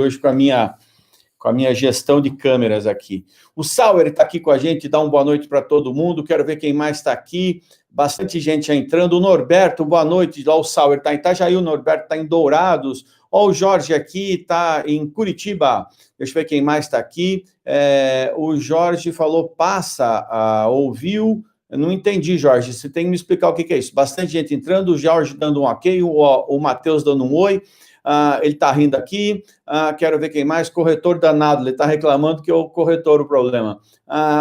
hoje com a minha gestão de câmeras aqui. O Sauer está aqui com a gente, dá uma boa noite para todo mundo, quero ver quem mais está aqui, bastante gente já entrando. O Norberto, boa noite, lá o Sauer está em Itajaí, o Norberto está em Dourados, ó, o Jorge aqui está em Curitiba, deixa eu ver quem mais está aqui. O Jorge falou, ouviu, eu não entendi, Jorge, você tem que me explicar o que é isso. Bastante gente entrando, o Jorge dando um ok, o Matheus dando um oi, ele está rindo aqui, quero ver quem mais, corretor danado, ele está reclamando que é o corretor o problema.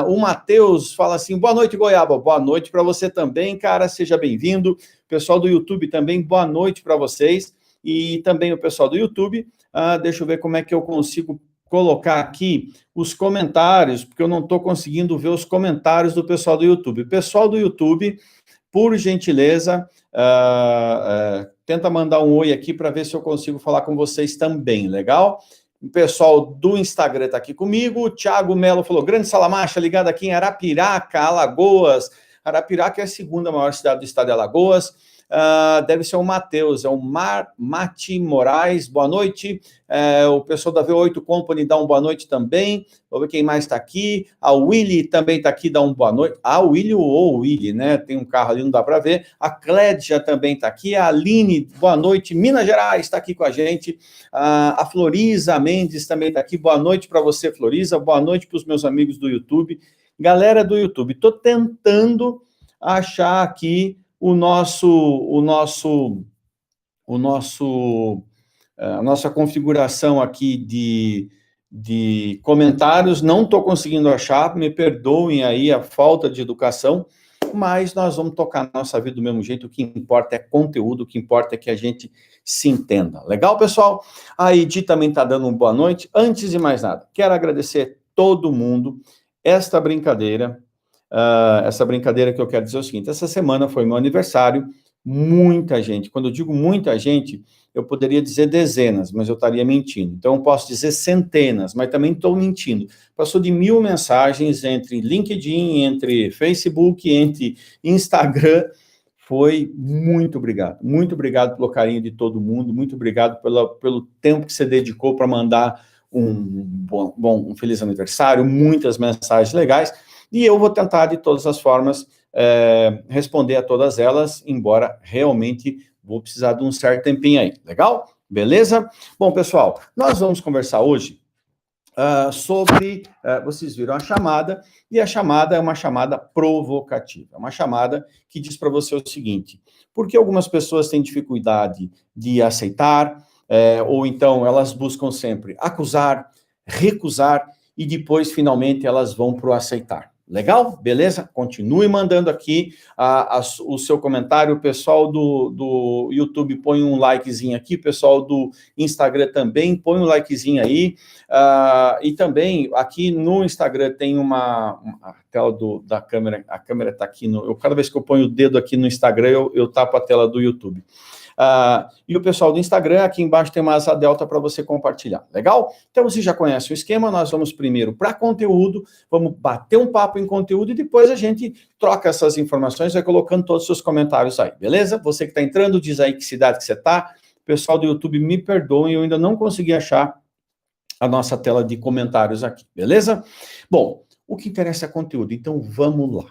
O Matheus fala assim, boa noite, Goiaba, boa noite para você também, cara, seja bem-vindo. Pessoal do YouTube também, boa noite para vocês, e também o pessoal do YouTube, deixa eu ver como é que eu consigo colocar aqui os comentários, porque eu não estou conseguindo ver os comentários do pessoal do YouTube. Pessoal do YouTube, por gentileza, tenta mandar um oi aqui para ver se eu consigo falar com vocês também, legal? O pessoal do Instagram está aqui comigo, o Thiago Melo falou, grande Salamacha, ligado aqui em Arapiraca, Alagoas. Arapiraca é a segunda maior cidade do estado de Alagoas. Deve ser o Matheus, é o Mati Moraes, boa noite. O pessoal da V8 Company dá uma boa noite também. Vou ver quem mais está aqui. A Willy também está aqui, dá uma boa noite. A Willy ou o Willy, né? Tem um carro ali, não dá para ver. A Clédia também está aqui. A Aline, boa noite. Minas Gerais está aqui com a gente. A Floriza Mendes também está aqui. Boa noite para você, Floriza. Boa noite para os meus amigos do YouTube. Galera do YouTube, estou tentando achar aqui a nossa configuração aqui de comentários, não estou conseguindo achar, me perdoem aí a falta de educação, mas nós vamos tocar a nossa vida do mesmo jeito, o que importa é conteúdo, o que importa é que a gente se entenda. Legal, pessoal? A Edi também está dando uma boa noite. Antes de mais nada, quero agradecer todo mundo, essa brincadeira que eu quero dizer é o seguinte, essa semana foi meu aniversário, muita gente, quando eu digo muita gente, eu poderia dizer dezenas, mas eu estaria mentindo, então eu posso dizer centenas, mas também estou mentindo, passou de 1000 mensagens entre LinkedIn, entre Facebook, entre Instagram, foi muito obrigado pelo carinho de todo mundo, muito obrigado pelo tempo que você dedicou para mandar um feliz aniversário, muitas mensagens legais, e eu vou tentar, de todas as formas, responder a todas elas, embora realmente vou precisar de um certo tempinho aí. Legal? Beleza? Bom, pessoal, nós vamos conversar hoje sobre... vocês viram a chamada, e a chamada é uma chamada provocativa. É uma chamada que diz para você o seguinte, porque algumas pessoas têm dificuldade de aceitar, ou então elas buscam sempre acusar, recusar, e depois, finalmente, elas vão para o aceitar. Legal? Beleza? Continue mandando aqui o seu comentário. O pessoal do YouTube põe um likezinho aqui, o pessoal do Instagram também põe um likezinho aí. E também, aqui no Instagram tem a tela da câmera, a câmera está aqui, cada vez que eu ponho o dedo aqui no Instagram, eu tapo a tela do YouTube. E o pessoal do Instagram, aqui embaixo tem uma asa delta para você compartilhar, legal? Então, você já conhece o esquema, nós vamos primeiro para conteúdo, vamos bater um papo em conteúdo e depois a gente troca essas informações, vai colocando todos os seus comentários aí, beleza? Você que está entrando, diz aí que cidade que você está, pessoal do YouTube, me perdoem, eu ainda não consegui achar a nossa tela de comentários aqui, beleza? Bom, o que interessa é conteúdo, então vamos lá.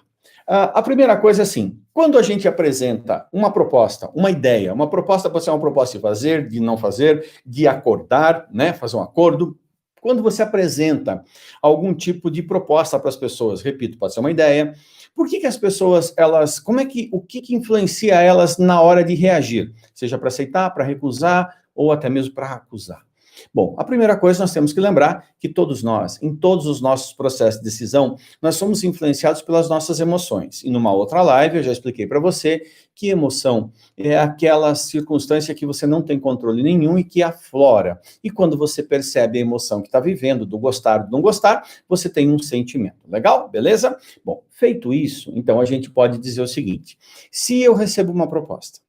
A primeira coisa é assim, quando a gente apresenta uma proposta, uma ideia, uma proposta pode ser uma proposta de fazer, de não fazer, de acordar, né, fazer um acordo. Quando você apresenta algum tipo de proposta para as pessoas, repito, pode ser uma ideia, por que as pessoas, o que influencia elas na hora de reagir? Seja para aceitar, para recusar, ou até mesmo para acusar. Bom, a primeira coisa nós temos que lembrar que todos nós, em todos os nossos processos de decisão, nós somos influenciados pelas nossas emoções. E numa outra live eu já expliquei para você que emoção é aquela circunstância que você não tem controle nenhum e que aflora. E quando você percebe a emoção que está vivendo, do gostar, do não gostar, você tem um sentimento. Legal? Beleza? Bom, feito isso, então a gente pode dizer o seguinte, se eu recebo uma proposta,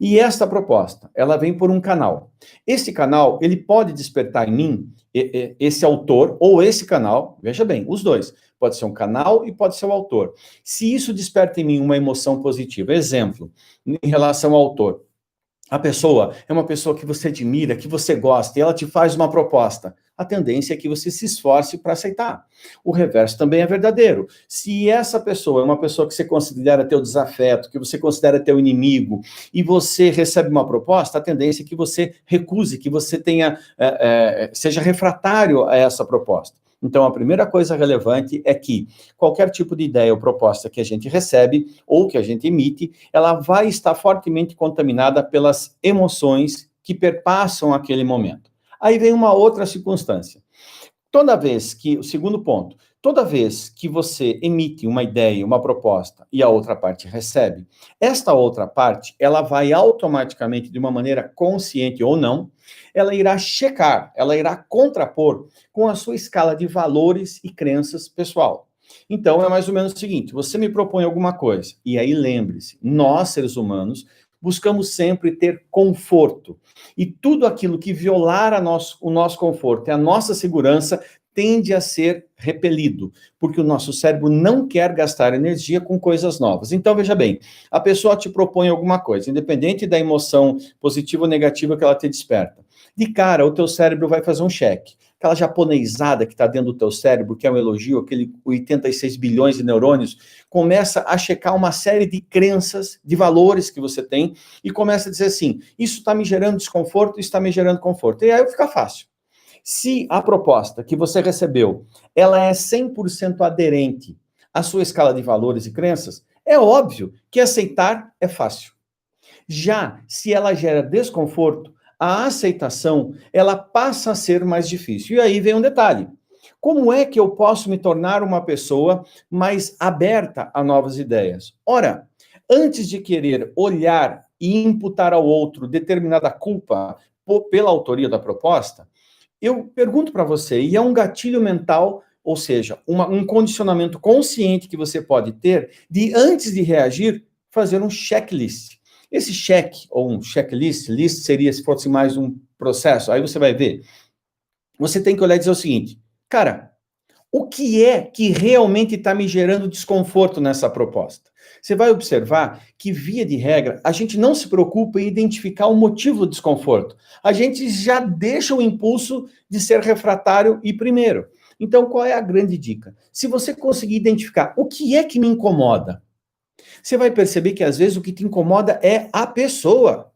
e esta proposta, ela vem por um canal. Esse canal, ele pode despertar em mim, esse autor, ou esse canal, veja bem, os dois. Pode ser um canal e pode ser o autor. Se isso desperta em mim uma emoção positiva, exemplo, em relação ao autor, a pessoa é uma pessoa que você admira, que você gosta, e ela te faz uma proposta, a tendência é que você se esforce para aceitar. O reverso também é verdadeiro. Se essa pessoa é uma pessoa que você considera teu desafeto, que você considera teu inimigo, e você recebe uma proposta, a tendência é que você recuse, que você seja refratário a essa proposta. Então, a primeira coisa relevante é que qualquer tipo de ideia ou proposta que a gente recebe ou que a gente emite, ela vai estar fortemente contaminada pelas emoções que perpassam aquele momento. Aí vem uma outra circunstância. O segundo ponto, toda vez que você emite uma ideia, uma proposta e a outra parte recebe, esta outra parte, ela vai automaticamente, de uma maneira consciente ou não, ela irá checar, ela irá contrapor com a sua escala de valores e crenças pessoal. Então, é mais ou menos o seguinte, você me propõe alguma coisa, e aí lembre-se, nós, seres humanos, buscamos sempre ter conforto. E tudo aquilo que violar o nosso conforto e a nossa segurança tende a ser repelido, porque o nosso cérebro não quer gastar energia com coisas novas. Então, veja bem, a pessoa te propõe alguma coisa, independente da emoção positiva ou negativa que ela te desperta. De cara, o teu cérebro vai fazer um cheque. Aquela japonesada que está dentro do teu cérebro, que é um elogio, aquele 86 bilhões de neurônios, começa a checar uma série de crenças, de valores que você tem, e começa a dizer assim, isso está me gerando desconforto, isso está me gerando conforto. E aí fica fácil. Se a proposta que você recebeu, ela é 100% aderente à sua escala de valores e crenças, é óbvio que aceitar é fácil. Já se ela gera desconforto, a aceitação, ela passa a ser mais difícil. E aí vem um detalhe. Como é que eu posso me tornar uma pessoa mais aberta a novas ideias? Ora, antes de querer olhar e imputar ao outro determinada culpa pela autoria da proposta, eu pergunto para você, e é um gatilho mental, ou seja, um condicionamento consciente que você pode ter de, antes de reagir, fazer um checklist. Esse check, ou um checklist, list seria se fosse mais um processo, aí você vai ver. Você tem que olhar e dizer o seguinte, cara, o que é que realmente está me gerando desconforto nessa proposta? Você vai observar que, via de regra, a gente não se preocupa em identificar o motivo do desconforto. A gente já deixa o impulso de ser refratário e primeiro. Então, qual é a grande dica? Se você conseguir identificar o que é que me incomoda, você vai perceber que, às vezes, o que te incomoda é a pessoa.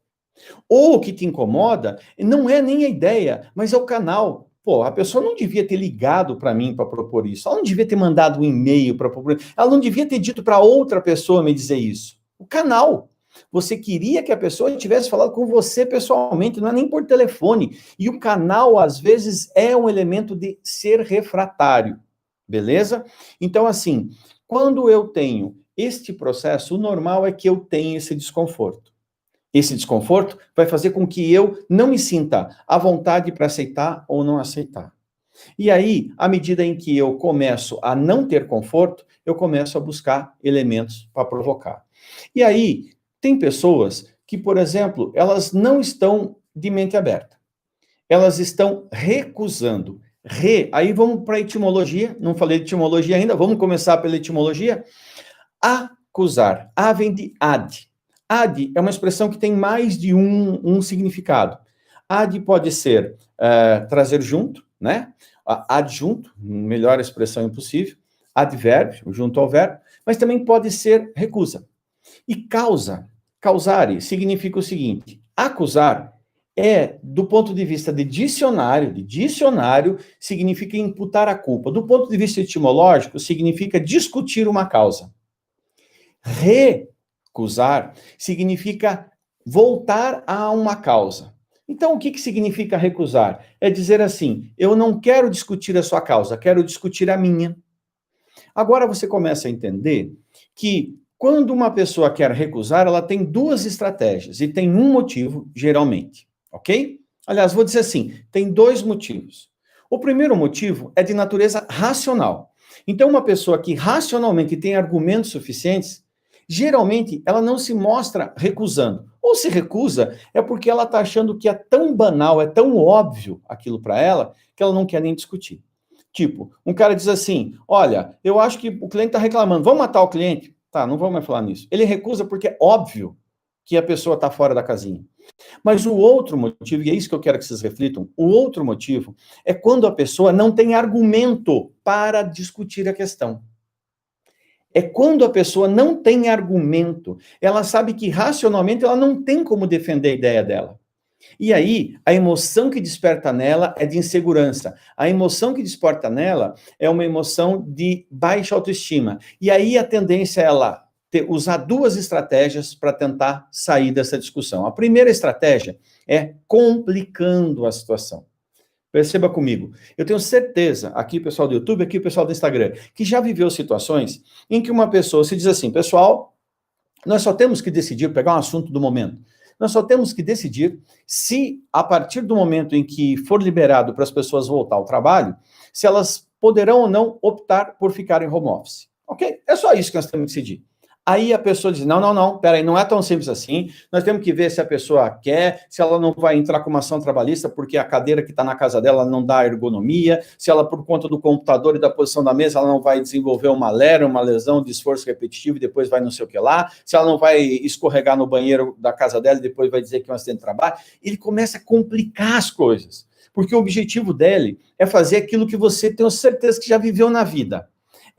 Ou o que te incomoda não é nem a ideia, mas é o canal. Pô, a pessoa não devia ter ligado para mim para propor isso. Ela não devia ter mandado um e-mail para propor. Ela não devia ter dito para outra pessoa me dizer isso. O canal. Você queria que a pessoa tivesse falado com você pessoalmente, não é nem por telefone. E o canal, às vezes, é um elemento de ser refratário. Beleza? Então, assim, quando eu tenho este processo, o normal é que eu tenha esse desconforto. Esse desconforto vai fazer com que eu não me sinta à vontade para aceitar ou não aceitar. E aí, à medida em que eu começo a não ter conforto, eu começo a buscar elementos para provocar. E aí, tem pessoas que, por exemplo, elas não estão de mente aberta. Elas estão recusando. Aí vamos para a etimologia, não falei de etimologia ainda, vamos começar pela etimologia. Acusar. A vem de ad. Ad é uma expressão que tem mais de um significado. Ad pode ser trazer junto, né? Adjunto, melhor expressão impossível. Advérbio, junto ao verbo, mas também pode ser recusa. E causa, causare, significa o seguinte: acusar do ponto de vista de dicionário, significa imputar a culpa. Do ponto de vista etimológico, significa discutir uma causa. Recusar significa voltar a uma causa. Então, o que significa recusar? É dizer assim, eu não quero discutir a sua causa, quero discutir a minha. Agora você começa a entender que quando uma pessoa quer recusar, ela tem duas estratégias e tem um motivo, geralmente, ok? Aliás, vou dizer assim, tem dois motivos. O primeiro motivo é de natureza racional. Então, uma pessoa que racionalmente tem argumentos suficientes, geralmente ela não se mostra recusando. Ou se recusa, é porque ela está achando que é tão banal, é tão óbvio aquilo para ela, que ela não quer nem discutir. Tipo, um cara diz assim, olha, eu acho que o cliente está reclamando, vamos matar o cliente? Tá, não vamos mais falar nisso. Ele recusa porque é óbvio que a pessoa está fora da casinha. Mas o outro motivo, e é isso que eu quero que vocês reflitam, o outro motivo é quando a pessoa não tem argumento para discutir a questão. É quando a pessoa não tem argumento, ela sabe que racionalmente ela não tem como defender a ideia dela. E aí, a emoção que desperta nela é de insegurança. A emoção que desperta nela é uma emoção de baixa autoestima. E aí a tendência é ela usar duas estratégias para tentar sair dessa discussão. A primeira estratégia é complicando a situação. Perceba comigo, eu tenho certeza, aqui o pessoal do YouTube, aqui o pessoal do Instagram, que já viveu situações em que uma pessoa se diz assim, pessoal, nós só temos que decidir, pegar um assunto do momento, nós só temos que decidir se, a partir do momento em que for liberado para as pessoas voltar ao trabalho, se elas poderão ou não optar por ficar em home office. Ok? É só isso que nós temos que decidir. Aí a pessoa diz, não, peraí, não é tão simples assim, nós temos que ver se a pessoa quer, se ela não vai entrar com uma ação trabalhista porque a cadeira que está na casa dela não dá ergonomia, se ela, por conta do computador e da posição da mesa, ela não vai desenvolver uma lera, uma lesão de esforço repetitivo e depois vai não sei o que lá, se ela não vai escorregar no banheiro da casa dela e depois vai dizer que é um acidente de trabalho. Ele começa a complicar as coisas, porque o objetivo dele é fazer aquilo que você tem certeza que já viveu na vida.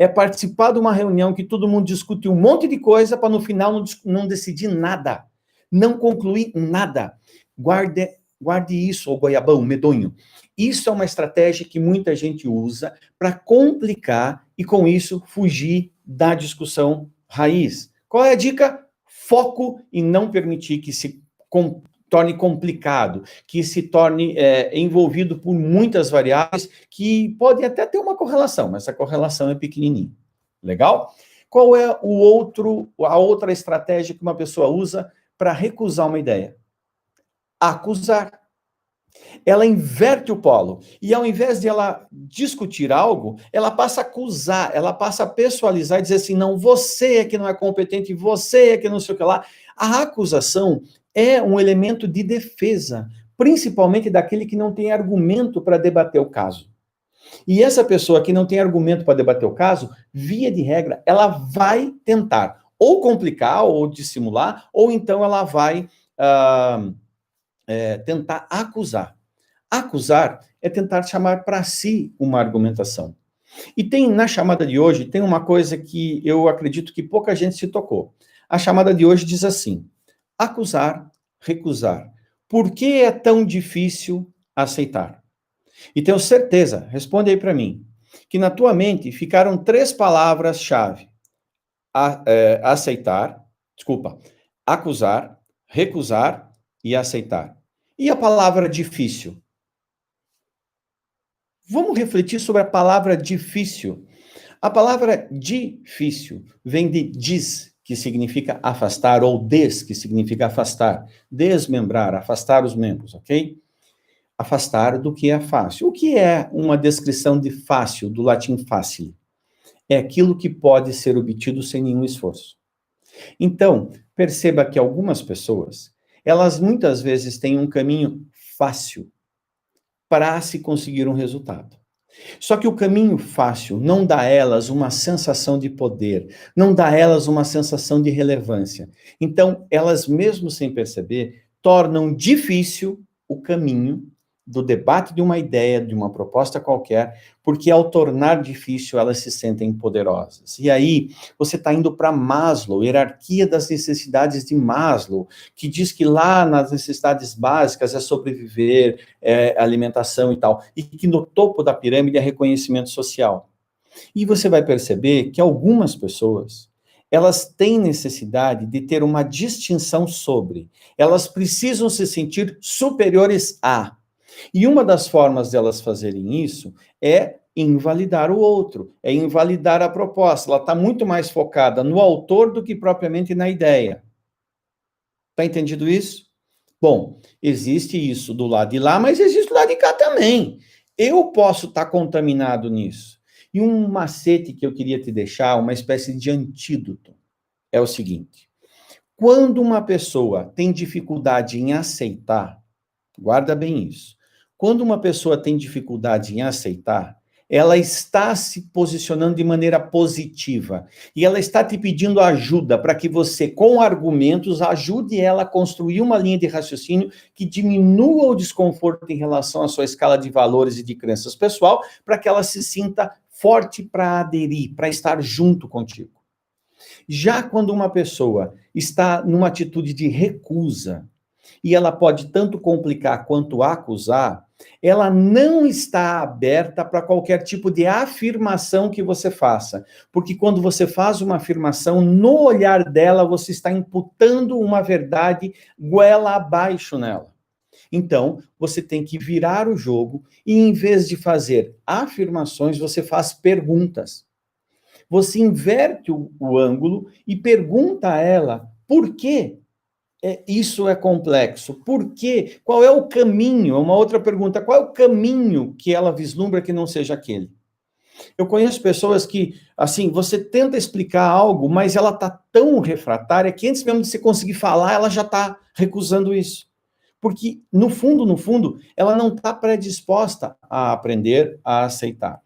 É participar de uma reunião que todo mundo discute um monte de coisa para no final não decidir nada, não concluir nada. Guarde isso, ô goiabão, medonho. Isso é uma estratégia que muita gente usa para complicar e, com isso, fugir da discussão raiz. Qual é a dica? Foco em não permitir que se torne complicado, que se torne envolvido por muitas variáveis que podem até ter uma correlação, mas essa correlação é pequenininha. Legal? Qual é a outra estratégia que uma pessoa usa para recusar uma ideia? Acusar. Ela inverte o polo. E ao invés de ela discutir algo, ela passa a acusar, ela passa a pessoalizar e dizer assim, não, você é que não é competente, você é que não sei o que lá. A acusação é um elemento de defesa, principalmente daquele que não tem argumento para debater o caso. E essa pessoa que não tem argumento para debater o caso, via de regra, ela vai tentar ou complicar ou dissimular, ou então ela vai tentar acusar. Acusar é tentar chamar para si uma argumentação. E na chamada de hoje, tem uma coisa que eu acredito que pouca gente se tocou. A chamada de hoje diz assim, acusar, recusar. Por que é tão difícil aceitar? E tenho certeza, responde aí para mim, que na tua mente ficaram 3 palavras-chave. Acusar, recusar e aceitar. E a palavra difícil? Vamos refletir sobre a palavra difícil. A palavra difícil vem de dis, que significa afastar, ou des, que significa afastar, desmembrar, afastar os membros, ok? Afastar do que é fácil. O que é uma descrição de fácil, do latim facile? É aquilo que pode ser obtido sem nenhum esforço. Então, perceba que algumas pessoas, elas muitas vezes têm um caminho fácil para se conseguir um resultado. Só que o caminho fácil não dá a elas uma sensação de poder, não dá a elas uma sensação de relevância. Então, elas, mesmo sem perceber, tornam difícil o caminho do debate de uma ideia, de uma proposta qualquer, porque ao tornar difícil, elas se sentem poderosas. E aí, você está indo para Maslow, hierarquia das necessidades de Maslow, que diz que lá nas necessidades básicas é sobreviver, é alimentação e tal, e que no topo da pirâmide é reconhecimento social. E você vai perceber que algumas pessoas, elas têm necessidade de ter uma distinção sobre, elas precisam se sentir superiores a. E uma das formas delas fazerem isso é invalidar o outro, é invalidar a proposta. Ela está muito mais focada no autor do que propriamente na ideia. Está entendido isso? Bom, existe isso do lado de lá, mas existe do lado de cá também. Eu posso estar contaminado nisso. E um macete que eu queria te deixar, uma espécie de antídoto, é o seguinte. Quando uma pessoa tem dificuldade em aceitar, guarda bem isso. Quando uma pessoa tem dificuldade em aceitar, ela está se posicionando de maneira positiva. E ela está te pedindo ajuda para que você, com argumentos, ajude ela a construir uma linha de raciocínio que diminua o desconforto em relação à sua escala de valores e de crenças pessoal, para que ela se sinta forte para aderir, para estar junto contigo. Já quando uma pessoa está numa atitude de recusa, e ela pode tanto complicar quanto acusar, ela não está aberta para qualquer tipo de afirmação que você faça. Porque quando você faz uma afirmação, no olhar dela, você está imputando uma verdade goela abaixo nela. Então, você tem que virar o jogo e, em vez de fazer afirmações, você faz perguntas. Você inverte o ângulo e pergunta a ela por quê isso é complexo. Por quê? Qual é o caminho? Uma outra pergunta, qual é o caminho que ela vislumbra que não seja aquele? Eu conheço pessoas que, assim, você tenta explicar algo, mas ela está tão refratária que antes mesmo de você conseguir falar, ela já está recusando isso. Porque, no fundo, ela não está predisposta a aprender, a aceitar.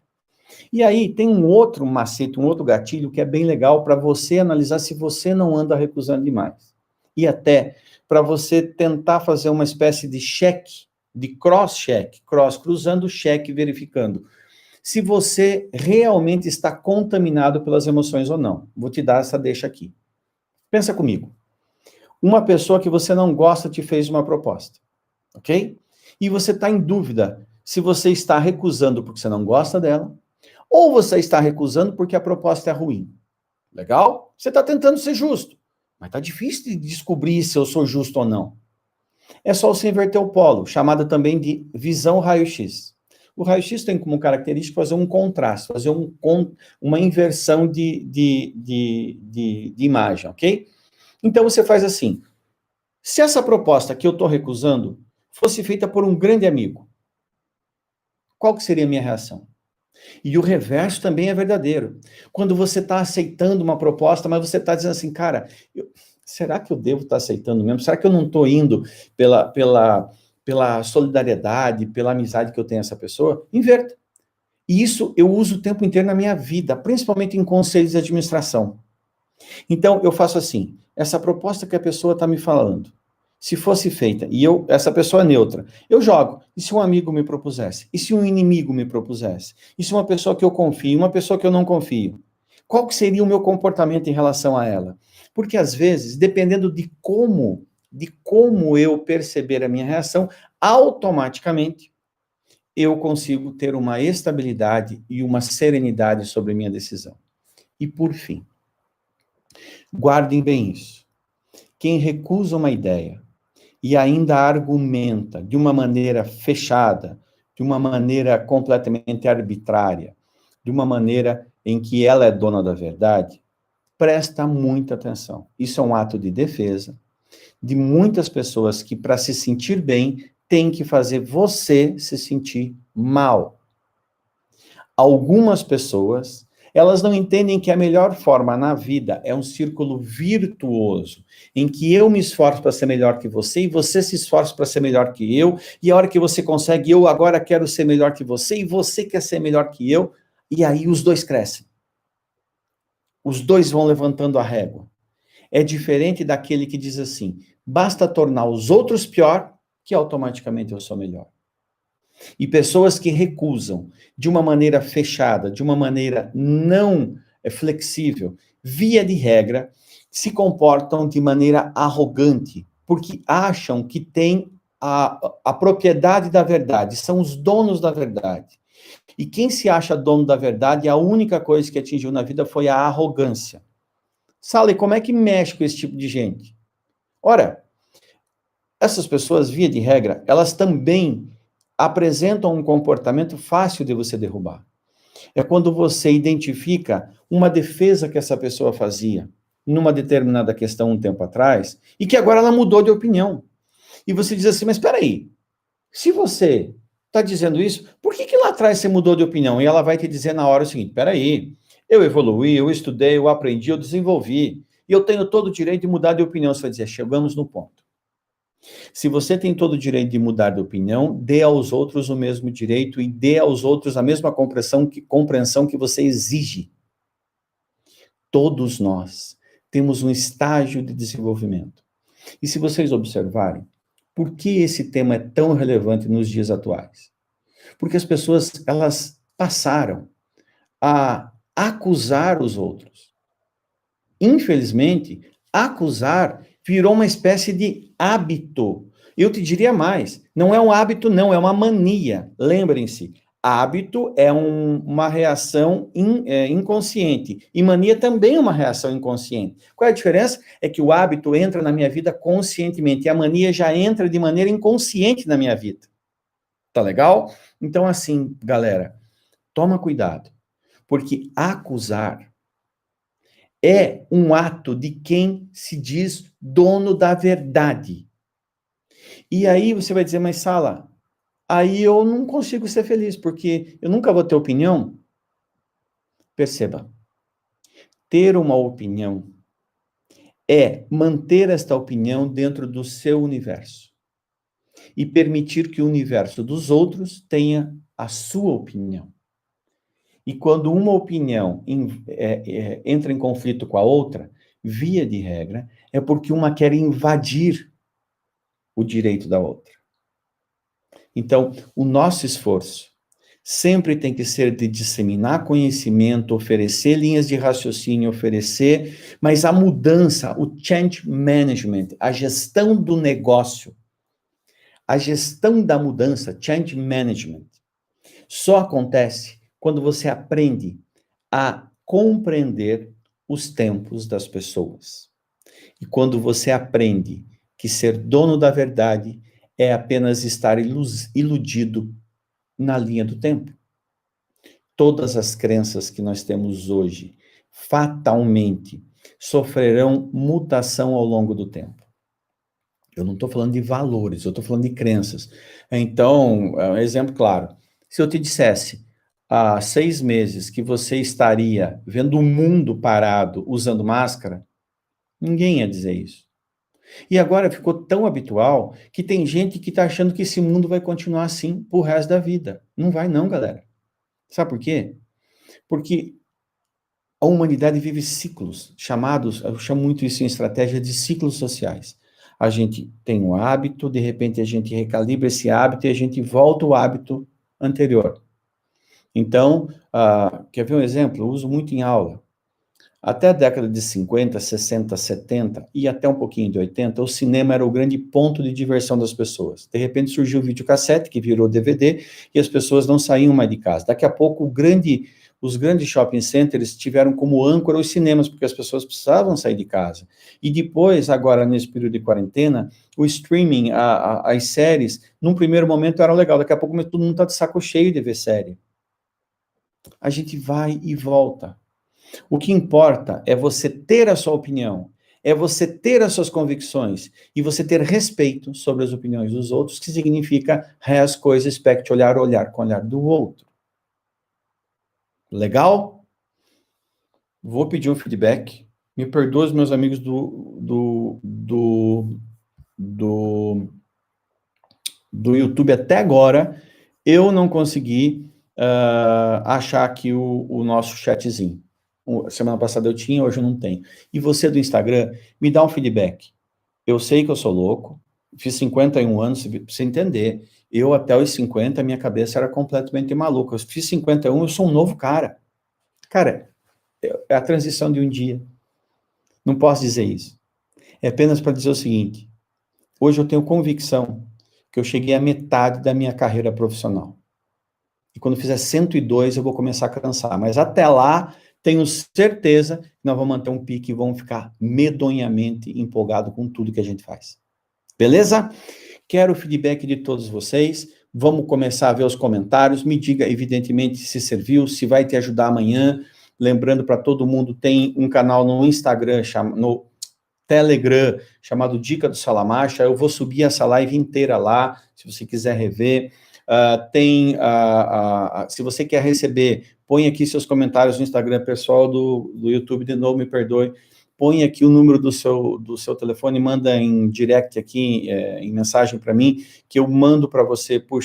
E aí tem um outro macete, um outro gatilho que é bem legal para você analisar se você não anda recusando demais. E até para você tentar fazer uma espécie de check, de cross-check, cross cruzando, check verificando, se você realmente está contaminado pelas emoções ou não. Vou te dar essa deixa aqui. Pensa comigo. Uma pessoa que você não gosta te fez uma proposta, ok? E você está em dúvida se você está recusando porque você não gosta dela, ou você está recusando porque a proposta é ruim. Legal? Você está tentando ser justo. Mas tá difícil de descobrir se eu sou justo ou não. É só você inverter o polo, chamada também de visão raio-x. O raio-x tem como característica fazer um contraste, fazer uma inversão de imagem, ok? Então você faz assim, se essa proposta que eu estou recusando fosse feita por um grande amigo, qual que seria a minha reação? E o reverso também é verdadeiro. Quando você está aceitando uma proposta, mas você está dizendo assim, cara, será que eu devo estar aceitando mesmo? Será que eu não estou indo pela solidariedade, pela amizade que eu tenho a essa pessoa? Inverta. E isso eu uso o tempo inteiro na minha vida, principalmente em conselhos de administração. Então, eu faço assim, essa proposta que a pessoa está me falando, se fosse feita, e essa pessoa é neutra, eu jogo. E se um amigo me propusesse? E se um inimigo me propusesse? E se uma pessoa que eu confio, uma pessoa que eu não confio? Qual que seria o meu comportamento em relação a ela? Porque, às vezes, dependendo de como eu perceber a minha reação, automaticamente eu consigo ter uma estabilidade e uma serenidade sobre a minha decisão. E, por fim, guardem bem isso. Quem recusa uma ideia e ainda argumenta de uma maneira fechada, de uma maneira completamente arbitrária, de uma maneira em que ela é dona da verdade, presta muita atenção. Isso é um ato de defesa de muitas pessoas que, para se sentir bem, tem que fazer você se sentir mal. Algumas pessoas, elas não entendem que a melhor forma na vida é um círculo virtuoso, em que eu me esforço para ser melhor que você e você se esforça para ser melhor que eu, e a hora que você consegue, eu agora quero ser melhor que você e você quer ser melhor que eu, e aí os dois crescem. Os dois vão levantando a régua. É diferente daquele que diz assim, basta tornar os outros pior, que automaticamente eu sou melhor. E pessoas que recusam de uma maneira fechada, de uma maneira não flexível, via de regra, se comportam de maneira arrogante, porque acham que têm a propriedade da verdade, são os donos da verdade. E quem se acha dono da verdade, a única coisa que atingiu na vida foi a arrogância. Sally, como é que mexe com esse tipo de gente? Ora, essas pessoas, via de regra, elas também apresentam um comportamento fácil de você derrubar. É quando você identifica uma defesa que essa pessoa fazia numa determinada questão um tempo atrás, e que agora ela mudou de opinião. E você diz assim, mas espera aí, se você está dizendo isso, por que lá atrás você mudou de opinião? E ela vai te dizer na hora o seguinte, espera aí, eu evoluí, eu estudei, eu aprendi, eu desenvolvi, e eu tenho todo o direito de mudar de opinião. Você vai dizer, chegamos no ponto. Se você tem todo o direito de mudar de opinião, dê aos outros o mesmo direito e dê aos outros a mesma compreensão que você exige. Todos nós temos um estágio de desenvolvimento. E se vocês observarem, por que esse tema é tão relevante nos dias atuais? Porque as pessoas, elas passaram a acusar os outros. Infelizmente, acusar virou uma espécie de hábito. Eu te diria mais, não é um hábito, não, é uma mania. Lembrem-se, hábito é uma reação inconsciente, e mania também é uma reação inconsciente. Qual é a diferença? É que o hábito entra na minha vida conscientemente, e a mania já entra de maneira inconsciente na minha vida. Tá legal? Então, assim, galera, toma cuidado, porque acusar é um ato de quem se diz dono da verdade. E aí você vai dizer, mas Sala, aí eu não consigo ser feliz, porque eu nunca vou ter opinião. Perceba, ter uma opinião é manter esta opinião dentro do seu universo e permitir que o universo dos outros tenha a sua opinião. E quando uma opinião entra em conflito com a outra, via de regra, é porque uma quer invadir o direito da outra. Então, o nosso esforço sempre tem que ser de disseminar conhecimento, oferecer linhas de raciocínio, mas a mudança, o change management, a gestão do negócio, a gestão da mudança, change management, só acontece quando você aprende a compreender os tempos das pessoas. E quando você aprende que ser dono da verdade é apenas estar iludido na linha do tempo. Todas as crenças que nós temos hoje, fatalmente, sofrerão mutação ao longo do tempo. Eu não estou falando de valores, eu estou falando de crenças. Então, um exemplo claro. Se eu te dissesse há 6 meses que você estaria vendo o mundo parado usando máscara, ninguém ia dizer isso. E agora ficou tão habitual que tem gente que está achando que esse mundo vai continuar assim pro resto da vida. Não vai não, galera. Sabe por quê? Porque a humanidade vive ciclos, eu chamo muito isso em estratégia de ciclos sociais. A gente tem um hábito, de repente a gente recalibra esse hábito e a gente volta ao hábito anterior. Então, quer ver um exemplo? Eu uso muito em aula. Até a década de 50, 60, 70 e até um pouquinho de 80, o cinema era o grande ponto de diversão das pessoas. De repente surgiu o videocassete, que virou DVD, e as pessoas não saíam mais de casa. Daqui a pouco, os grandes shopping centers tiveram como âncora os cinemas, porque as pessoas precisavam sair de casa. E depois, agora, nesse período de quarentena, o streaming, as séries, num primeiro momento eram legal, daqui a pouco todo mundo está de saco cheio de ver série. A gente vai e volta. O que importa é você ter a sua opinião, é você ter as suas convicções e você ter respeito sobre as opiniões dos outros, que significa res, coisa, expect, olhar com o olhar do outro. Legal? Vou pedir um feedback. Me perdoe os meus amigos do YouTube até agora, eu não consegui achar aqui o nosso chatzinho. Semana passada eu tinha, hoje eu não tenho. E você do Instagram, me dá um feedback. Eu sei que eu sou louco, fiz 51 anos, pra você entender. Eu até os 50, minha cabeça era completamente maluca. Eu fiz 51, eu sou um novo cara. Cara, é a transição de um dia. Não posso dizer isso. É apenas para dizer o seguinte, hoje eu tenho convicção que eu cheguei à metade da minha carreira profissional. E quando fizer 102, eu vou começar a cansar. Mas até lá, tenho certeza que nós vamos manter um pique e vamos ficar medonhamente empolgados com tudo que a gente faz. Beleza? Quero o feedback de todos vocês. Vamos começar a ver os comentários. Me diga, evidentemente, se serviu, se vai te ajudar amanhã. Lembrando para todo mundo, tem um canal no Instagram, no Telegram, chamado Dica do Salamacha. Eu vou subir essa live inteira lá, se você quiser rever. Se você quer receber, põe aqui seus comentários no Instagram, pessoal do YouTube, de novo, me perdoe, põe aqui o número do seu telefone, manda em direct aqui, em mensagem para mim, que eu mando para você por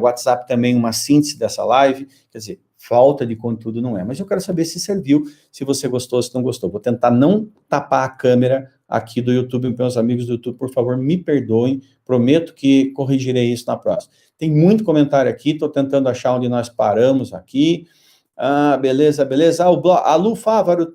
WhatsApp também uma síntese dessa live. Quer dizer, falta de conteúdo não é, mas eu quero saber se serviu, se você gostou, se não gostou. Vou tentar não tapar a câmera aqui do YouTube. Meus amigos do YouTube, por favor, me perdoem, prometo que corrigirei isso na próxima. Tem muito comentário aqui, estou tentando achar onde nós paramos aqui. Beleza. A Lu Fávero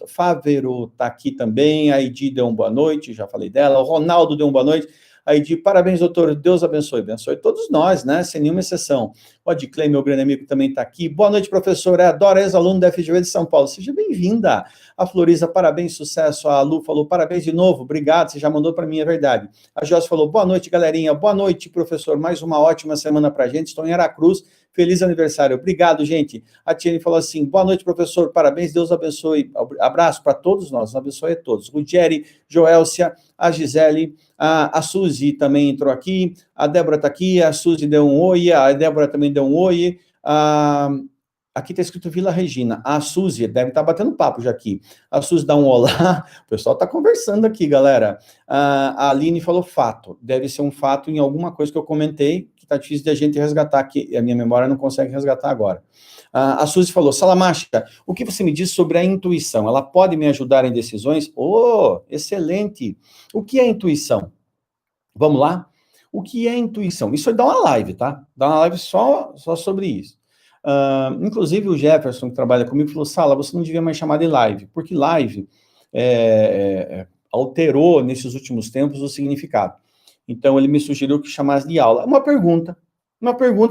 está aqui também, a Edi deu uma boa noite, já falei dela, o Ronaldo deu uma boa noite. Aí, parabéns, doutor, Deus abençoe todos nós, né, sem nenhuma exceção. O Adiclay, meu grande amigo, também está aqui. Boa noite, professor, é a Dora, ex-aluno da FGV de São Paulo, seja bem-vinda. A Florisa, parabéns, sucesso. A Lu falou, parabéns de novo, obrigado, você já mandou para mim, é verdade. A Josi falou, boa noite, galerinha, boa noite, professor, mais uma ótima semana para a gente, estou em Aracruz, feliz aniversário, obrigado, gente. A Tiene falou assim, boa noite, professor, parabéns, Deus abençoe, abraço para todos nós, abençoe a todos. O Jerry, Joelcia, a Gisele, a Suzy também entrou aqui, a Débora está aqui, a Suzy deu um oi, a Débora também deu um oi, aqui está escrito Vila Regina, a Suzy deve estar batendo papo já aqui, a Suzy dá um olá, o pessoal está conversando aqui, galera. A Aline falou fato, deve ser um fato em alguma coisa que eu comentei, que está difícil de a gente resgatar, que a minha memória não consegue resgatar agora. A Suzy falou, Salamacha, o que você me diz sobre a intuição? Ela pode me ajudar em decisões? Oh, excelente! O que é intuição? Vamos lá? O que é intuição? Isso aí dá uma live, tá? Dá uma live só sobre isso. Inclusive o Jefferson, que trabalha comigo, falou, Sala, você não devia mais chamar de live, porque live alterou, nesses últimos tempos, o significado. Então, ele me sugeriu que chamasse de aula. Uma pergunta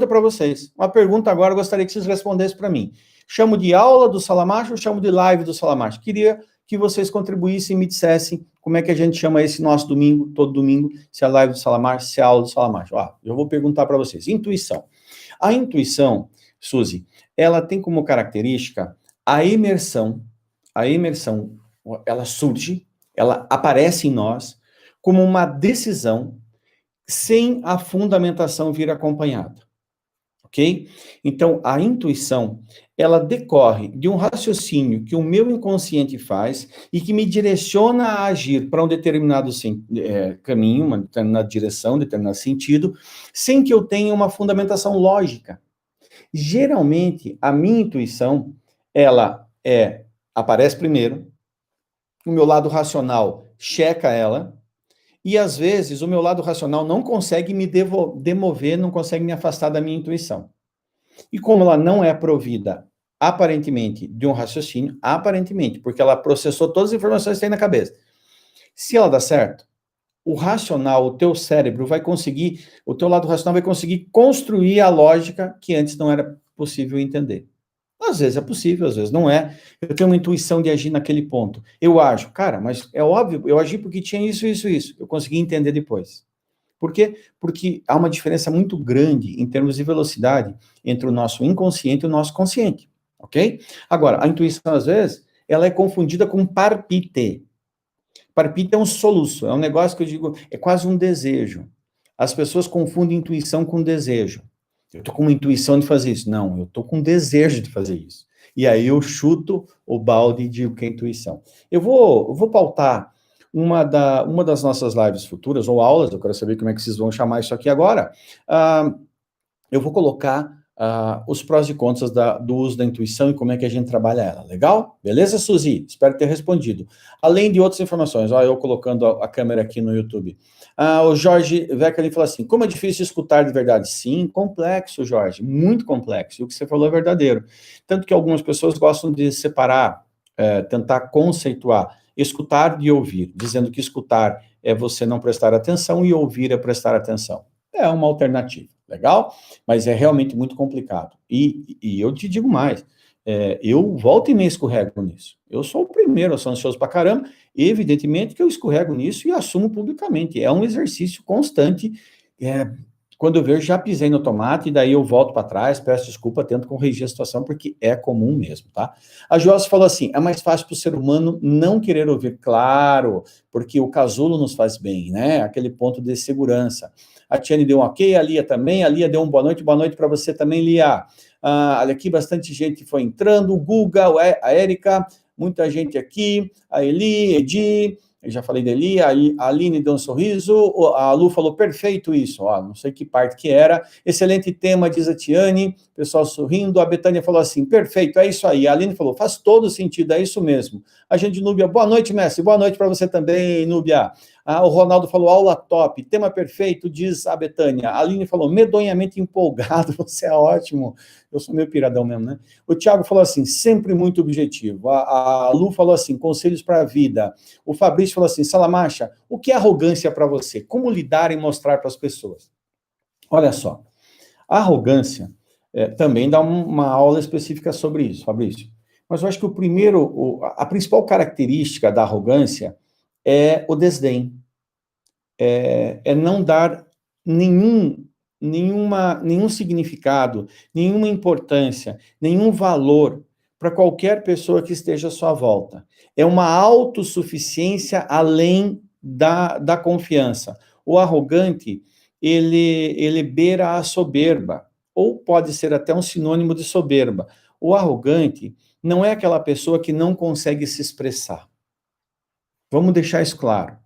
para vocês. Uma pergunta agora, eu gostaria que vocês respondessem para mim. Chamo de aula do Salamacho ou chamo de live do Salamacho? Queria que vocês contribuíssem e me dissessem como é que a gente chama esse nosso domingo, todo domingo, se é live do Salamacho, se é aula do Salamacho. Eu vou perguntar para vocês. Intuição. A intuição, Suzy, ela tem como característica a imersão, ela surge, ela aparece em nós como uma decisão sem a fundamentação vir acompanhada, ok? Então, a intuição, ela decorre de um raciocínio que o meu inconsciente faz e que me direciona a agir para um determinado caminho, uma determinada direção, um determinado sentido, sem que eu tenha uma fundamentação lógica. Geralmente, a minha intuição, ela aparece primeiro, o meu lado racional checa ela, e às vezes o meu lado racional não consegue me demover, não consegue me afastar da minha intuição. E como ela não é provida, aparentemente, de um raciocínio, porque ela processou todas as informações que tem na cabeça. Se ela dá certo, o racional, o teu cérebro vai conseguir, o teu lado racional vai conseguir construir a lógica que antes não era possível entender. Às vezes é possível, às vezes não é. Eu tenho uma intuição de agir naquele ponto. Eu ajo, cara, mas é óbvio, eu agi porque tinha isso. Eu consegui entender depois. Por quê? Porque há uma diferença muito grande em termos de velocidade entre o nosso inconsciente e o nosso consciente, ok? Agora, a intuição, às vezes, ela é confundida com parpite. Parpite é um soluço, é um negócio que eu digo, é quase um desejo. As pessoas confundem intuição com desejo. Eu estou com uma intuição de fazer isso. Não, eu estou com desejo de fazer isso. E aí eu chuto o balde de o que é intuição. Eu vou pautar uma das nossas lives futuras, ou aulas, eu quero saber como é que vocês vão chamar isso aqui agora. Eu vou colocar os prós e contras do uso da intuição e como é que a gente trabalha ela. Legal? Beleza, Suzy? Espero ter respondido. Além de outras informações, eu colocando a câmera aqui no YouTube. O Jorge Veckelin falou assim, como é difícil escutar de verdade? Sim, complexo, Jorge, muito complexo. E o que você falou é verdadeiro. Tanto que algumas pessoas gostam de separar, tentar conceituar, escutar de ouvir, dizendo que escutar é você não prestar atenção e ouvir é prestar atenção. É uma alternativa, legal? Mas é realmente muito complicado. E eu te digo mais, eu volto e meia escorrego nisso. Eu sou o primeiro, eu sou ansioso pra caramba, e evidentemente que eu escorrego nisso e assumo publicamente. É um exercício constante. Quando eu vejo, já pisei no tomate, e daí eu volto para trás, peço desculpa, tento corrigir a situação, porque é comum mesmo, tá? A Josi falou assim, é mais fácil para o ser humano não querer ouvir, claro, porque o casulo nos faz bem, né? Aquele ponto de segurança. A Tiane deu um ok, a Lia também, a Lia deu um boa noite para você também, Lia. Olha aqui, bastante gente foi entrando, o Guga, a Érica, muita gente aqui, a Eli, Edi, eu já falei da Eli, a Aline deu um sorriso, a Lu falou, perfeito isso, ó, não sei que parte que era, excelente tema, diz a Tiane, pessoal sorrindo, a Betânia falou assim, perfeito, é isso aí, a Aline falou, faz todo sentido, é isso mesmo. A gente, Núbia, boa noite, mestre, boa noite para você também, Núbia. O Ronaldo falou, aula top, tema perfeito, diz a Betânia. A Aline falou, medonhamente empolgado, você é ótimo. Eu sou meio piradão mesmo, né? O Thiago falou assim, sempre muito objetivo. A Lu falou assim, conselhos para a vida. O Fabrício falou assim, Salamacha, o que é arrogância para você? Como lidar e mostrar para as pessoas? Olha só, a arrogância também dá uma aula específica sobre isso, Fabrício. Mas eu acho que a principal característica da arrogância é o desdém, é não dar nenhum significado, nenhuma importância, nenhum valor para qualquer pessoa que esteja à sua volta. É uma autossuficiência além da confiança. O arrogante, ele beira a soberba, ou pode ser até um sinônimo de soberba. O arrogante não é aquela pessoa que não consegue se expressar. Vamos deixar isso claro.